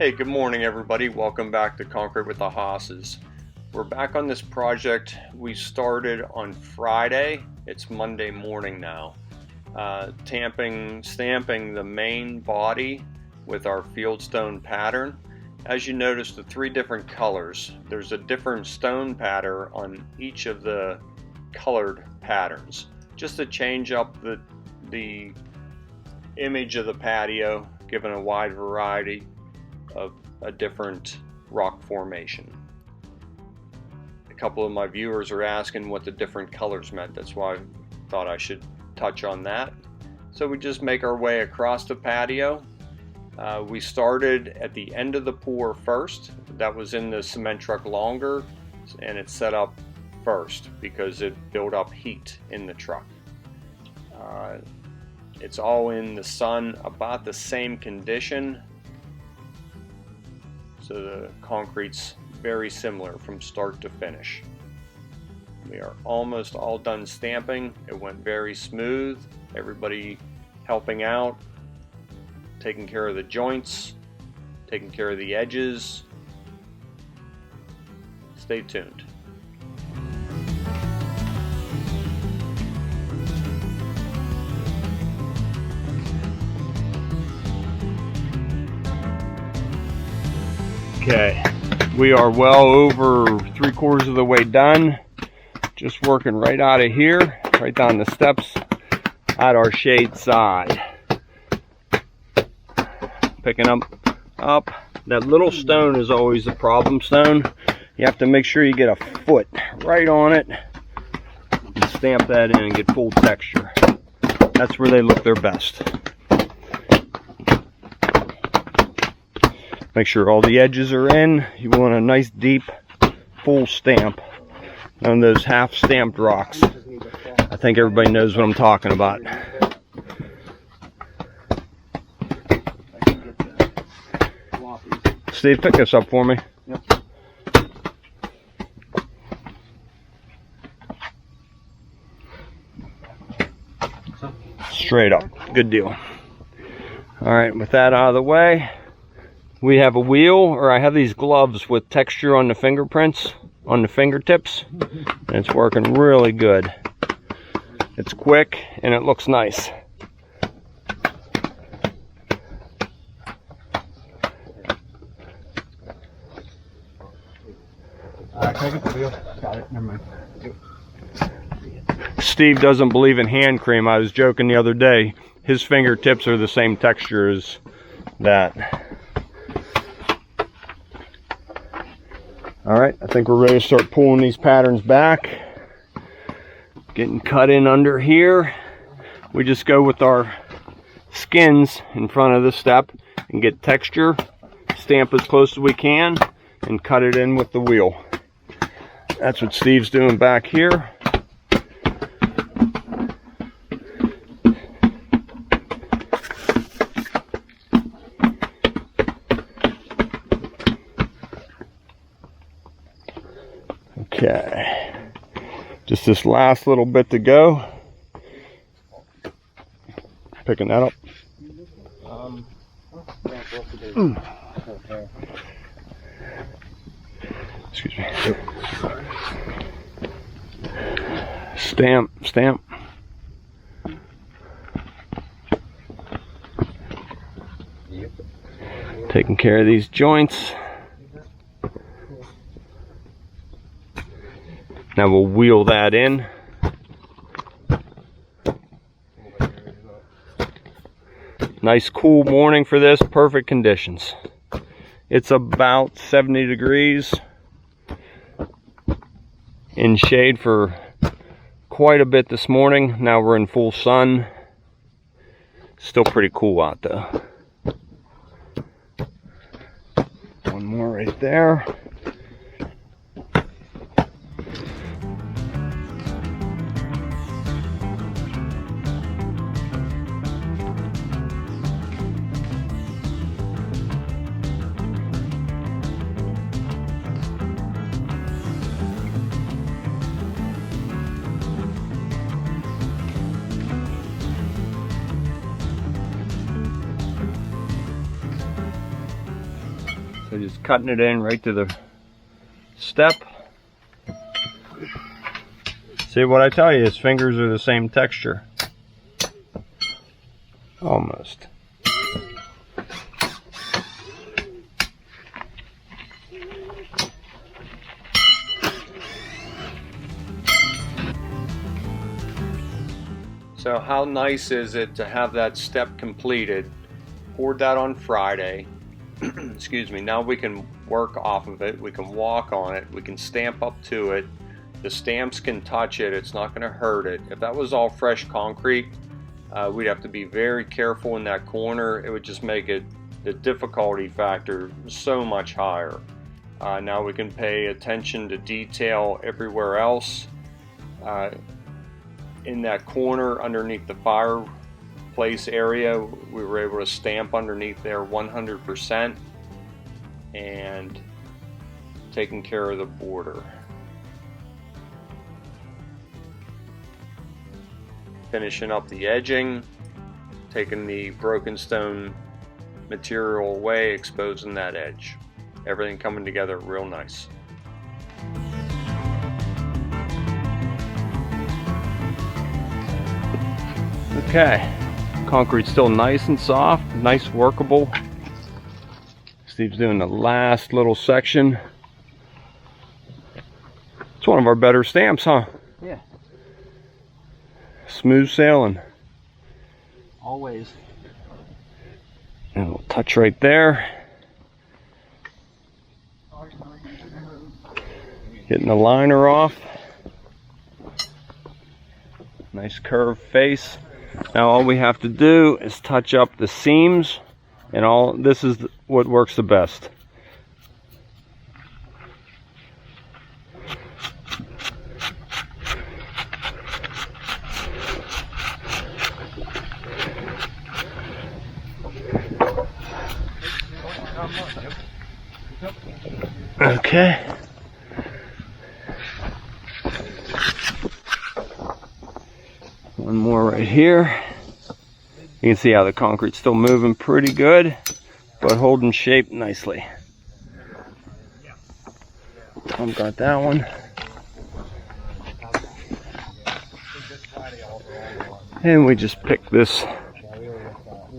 Hey, good morning everybody. Welcome back to Concrete with the Hosses. We're back on this project we started on Friday. It's Monday morning now. Stamping the main body with our fieldstone pattern. As you notice, the three different colors. There's a different stone pattern on each of the colored patterns, just to change up the image of the patio, given a wide variety of a different rock formation. A couple of my viewers are asking what the different colors meant. That's why I thought I should touch on that. So we just make our way across the patio. We started at the end of the pour first. That was in the cement truck longer, and it's set up first because it built up heat in the truck. It's all in the sun, about the same condition. So the concrete's very similar from start to finish. We are almost all done stamping. It went very smooth. Everybody helping out, taking care of the joints, taking care of the edges. Stay tuned. Okay, we are well over 3/4 of the way done. Just working right out of here, right down the steps at our shade side. Picking up. That little stone is always the problem stone. You have to make sure you get a foot right on it and stamp that in and get full texture. That's where they look their best. Make sure all the edges are in. You want a nice deep full stamp on those half stamped rocks. I think everybody knows what I'm talking about. Steve, pick this up for me. Yep. Straight up. Good deal. Alright, with that out of the way, we have a wheel, or I have these gloves with texture on the fingerprints, on the fingertips, and it's working really good. It's quick and it looks nice. Can I get the wheel? Got it, never mind. Steve doesn't believe in hand cream. I was joking the other day. His fingertips are the same texture as that. Alright, I think we're ready to start pulling these patterns back. Getting cut in under here. We just go with our skins in front of the step and get texture, stamp as close as we can, and cut it in with the wheel. That's what Steve's doing back here. Okay, just this last little bit to go. Picking that up. Excuse me. Stamp. Taking care of these joints. Now we'll wheel that in. Nice cool morning for this, perfect conditions. It's about 70 degrees in shade for quite a bit this morning. Now we're in full sun. Still pretty cool out though. One more right there. cutting it in right to the step. See what I tell you, his fingers are the same texture. Almost. So how nice is it to have that step completed? Poured that on Friday. Excuse me. Now we can work off of it. We can walk on it. We can stamp up to it. The stamps can touch it. It's not going to hurt it. If that was all fresh concrete, we'd have to be very careful in that corner. It would just make it, the difficulty factor, so much higher. Now we can pay attention to detail everywhere else. In that corner underneath the fireplace area, we were able to stamp underneath there 100% and taking care of the border. Finishing up the edging, taking the broken stone material away, exposing that edge. Everything coming together real nice. Okay, concrete's still nice and soft, nice workable. Steve's doing the last little section. It's one of our better stamps, huh? Yeah. Smooth sailing. Always. And we'll touch right there. Getting the liner off. Nice curved face. Now all we have to do is touch up the seams, and all this is what works the best. Okay. One more right here. You can see how the concrete's still moving pretty good, but holding shape nicely. Tom got that one. And we just pick this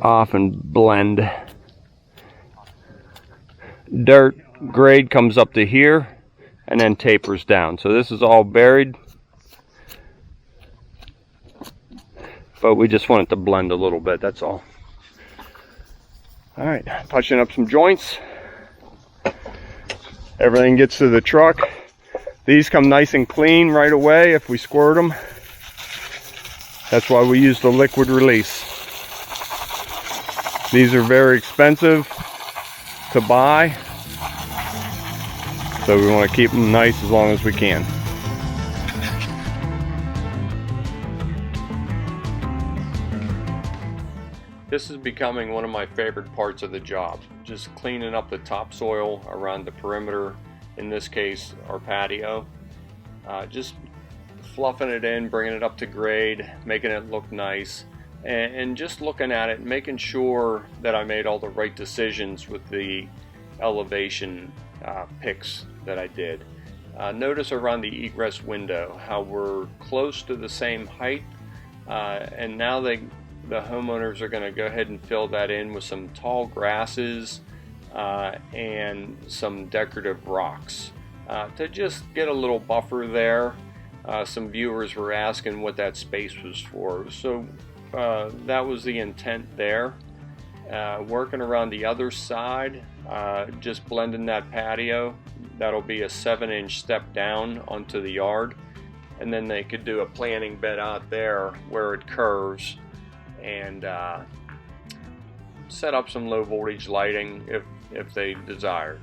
off and blend. Dirt grade comes up to here and then tapers down. So this is all buried, but we just want it to blend a little bit, that's all. All right, touching up some joints. Everything gets to the truck. These come nice and clean right away if we squirt them. That's why we use the liquid release. These are very expensive to buy, so we want to keep them nice as long as we can. This is becoming one of my favorite parts of the job, just cleaning up the topsoil around the perimeter, in this case our patio. Just fluffing it in, bringing it up to grade, making it look nice, and just looking at it, making sure that I made all the right decisions with the elevation picks that I did. Notice around the egress window how we're close to the same height, and now the homeowners are going to go ahead and fill that in with some tall grasses and some decorative rocks to just get a little buffer there. Some viewers were asking what that space was for, so that was the intent there. Working around the other side, just blending that patio. That'll be a 7-inch step down onto the yard, and then they could do a planting bed out there where it curves, and set up some low voltage lighting if they desired.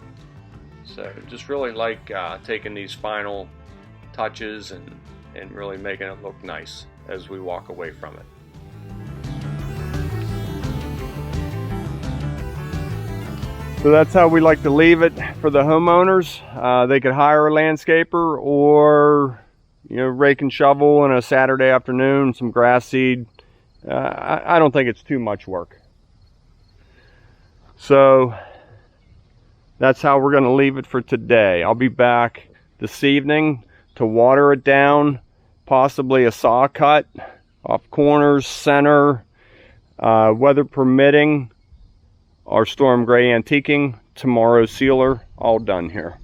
So just really like taking these final touches and really making it look nice as we walk away from it. So that's how we like to leave it for the homeowners. They could hire a landscaper, or rake and shovel on a Saturday afternoon, some grass seed. I don't think it's too much work. So that's how we're going to leave it for today. I'll be back this evening to water it down, possibly a saw cut off corners, center, weather permitting, our storm gray antiquing, tomorrow's sealer, all done here.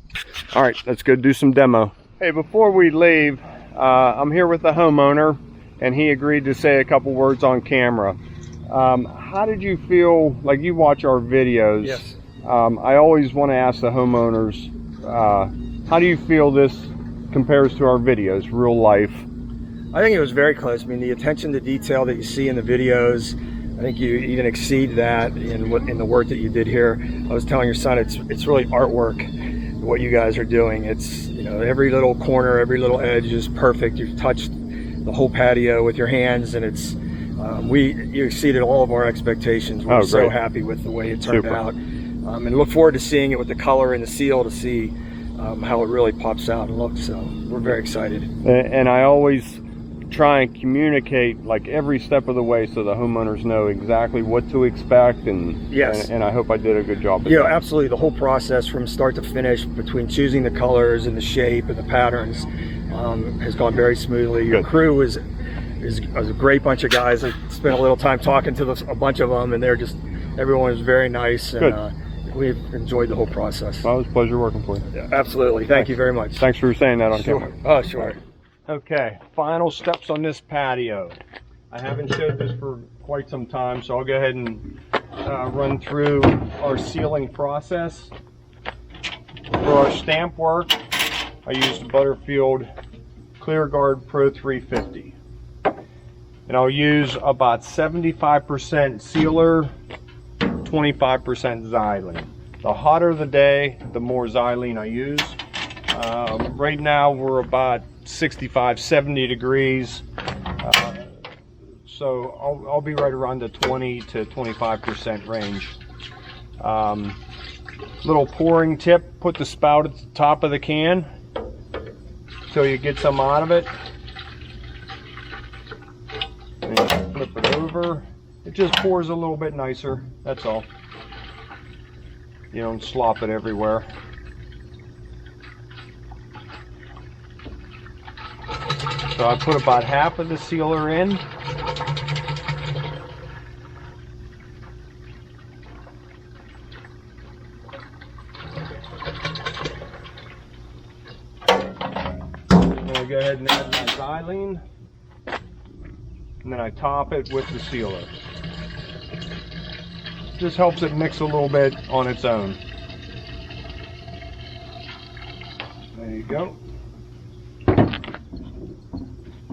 All right, let's go do some demo. Hey, before we leave, I'm here with the homeowner, and he agreed to say a couple words on camera. How did you feel, like you watch our videos? Yes. I always want to ask the homeowners, how do you feel this compares to our videos, real life? I think it was very close. I mean, the attention to detail that you see in the videos, I think you even exceed that in the work that you did here. I was telling your son, it's really artwork, what you guys are doing. It's, you know, every little corner, every little edge is perfect. You've touched the whole patio with your hands, and it's you exceeded all of our expectations. We're so happy with the way it turned out, and look forward to seeing it with the color and the seal to see how it really pops out and looks. So we're very excited. And I always try and communicate like every step of the way so the homeowners know exactly what to expect, and and I hope I did a good job of that. Absolutely. The whole process from start to finish, between choosing the colors and the shape and the patterns, has gone very smoothly. Your crew is a great bunch of guys. I spent a little time talking to a bunch of them, and everyone was very nice, and we've enjoyed the whole process. Well, it was a pleasure working for you. Yeah, absolutely. Thank you very much. Thanks for saying that on camera. Oh, sure. Okay, final steps on this patio. I haven't showed this for quite some time, so I'll go ahead and run through our sealing process. For our stamp work, I used Butterfield ClearGuard Pro 350. And I'll use about 75% sealer, 25% xylene. The hotter the day, the more xylene I use. Right now we're about 65, 70 degrees. So I'll be right around the 20 to 25% range. Little pouring tip, put the spout at the top of the can till you get some out of it. And you flip it over. It just pours a little bit nicer, that's all. You don't slop it everywhere. So I put about half of the sealer in. Then I go ahead and add my xylene. And then I top it with the sealer. Just helps it mix a little bit on its own. There you go.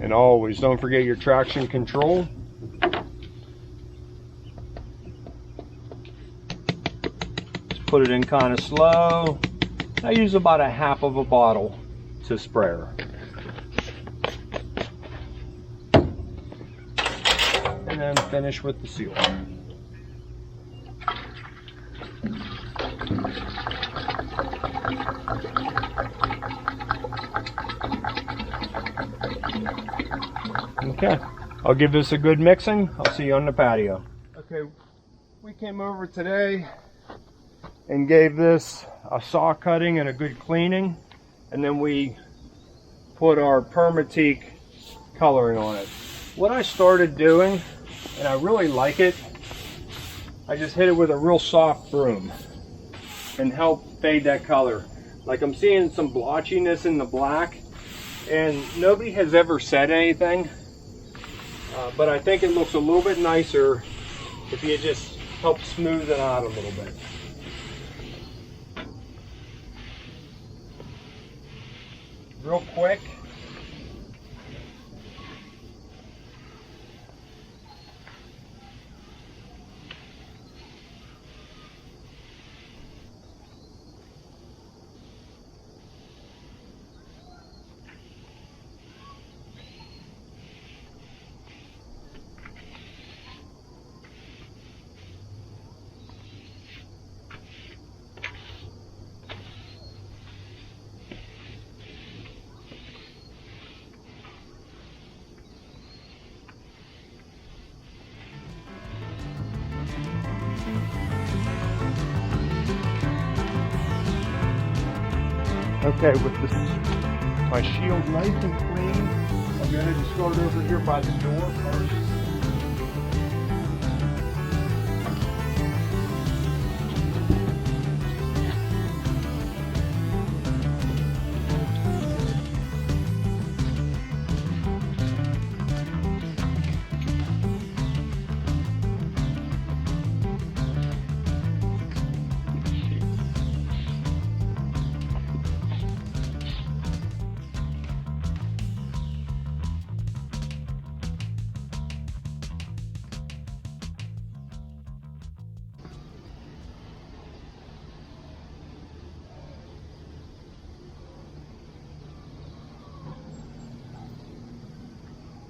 And always don't forget your traction control. Just put it in kind of slow. I use about a half of a bottle to sprayer. And then finish with the sealer. Okay, I'll give this a good mixing. I'll see you on the patio. Okay, we came over today and gave this a saw cutting and a good cleaning, and then we put our permateak coloring on it. What I started doing, and I really like it, I just hit it with a real soft broom and help fade that color. Like, I'm seeing some blotchiness in the black, and nobody has ever said anything, but I think it looks a little bit nicer if you just help smooth it out a little bit. Real quick. Okay, with this, my shield nice and clean, I'm going to start over here by the door first.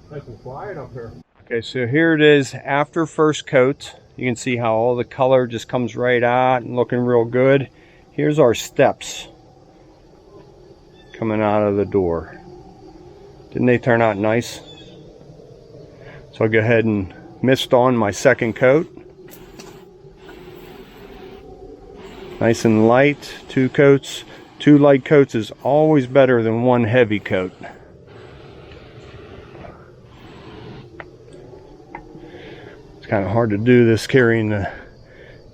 Nice and quiet up here. Okay, so here it is after first coat. You can see how all the color just comes right out and looking real good. Here's our steps coming out of the door. Didn't they turn out nice? So I'll go ahead and mist on my second coat. Nice and light, 2 coats. 2 light coats is always better than 1 heavy coat. Kind of hard to do this carrying the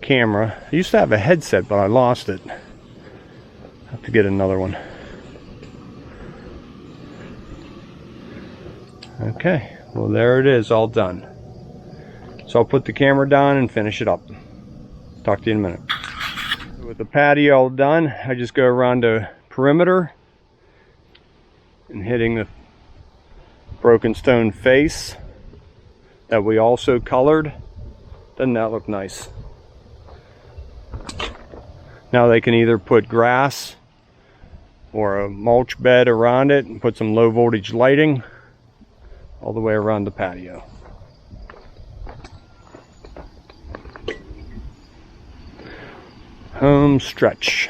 camera. I used to have a headset, but I lost it. I have to get another one. Okay, well there it is, all done. So I'll put the camera down and finish it up. Talk to you in a minute. With the patio all done, I just go around the perimeter and hitting the broken stone face that we also colored. Doesn't that look nice? Now they can either put grass or a mulch bed around it and put some low voltage lighting all the way around the patio. Home stretch.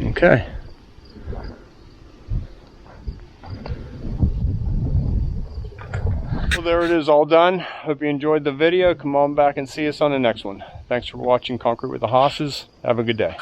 Okay. Well, there it is, all done. Hope you enjoyed the video. Come on back and see us on the next one. Thanks for watching Concrete with the Hosses. Have a good day.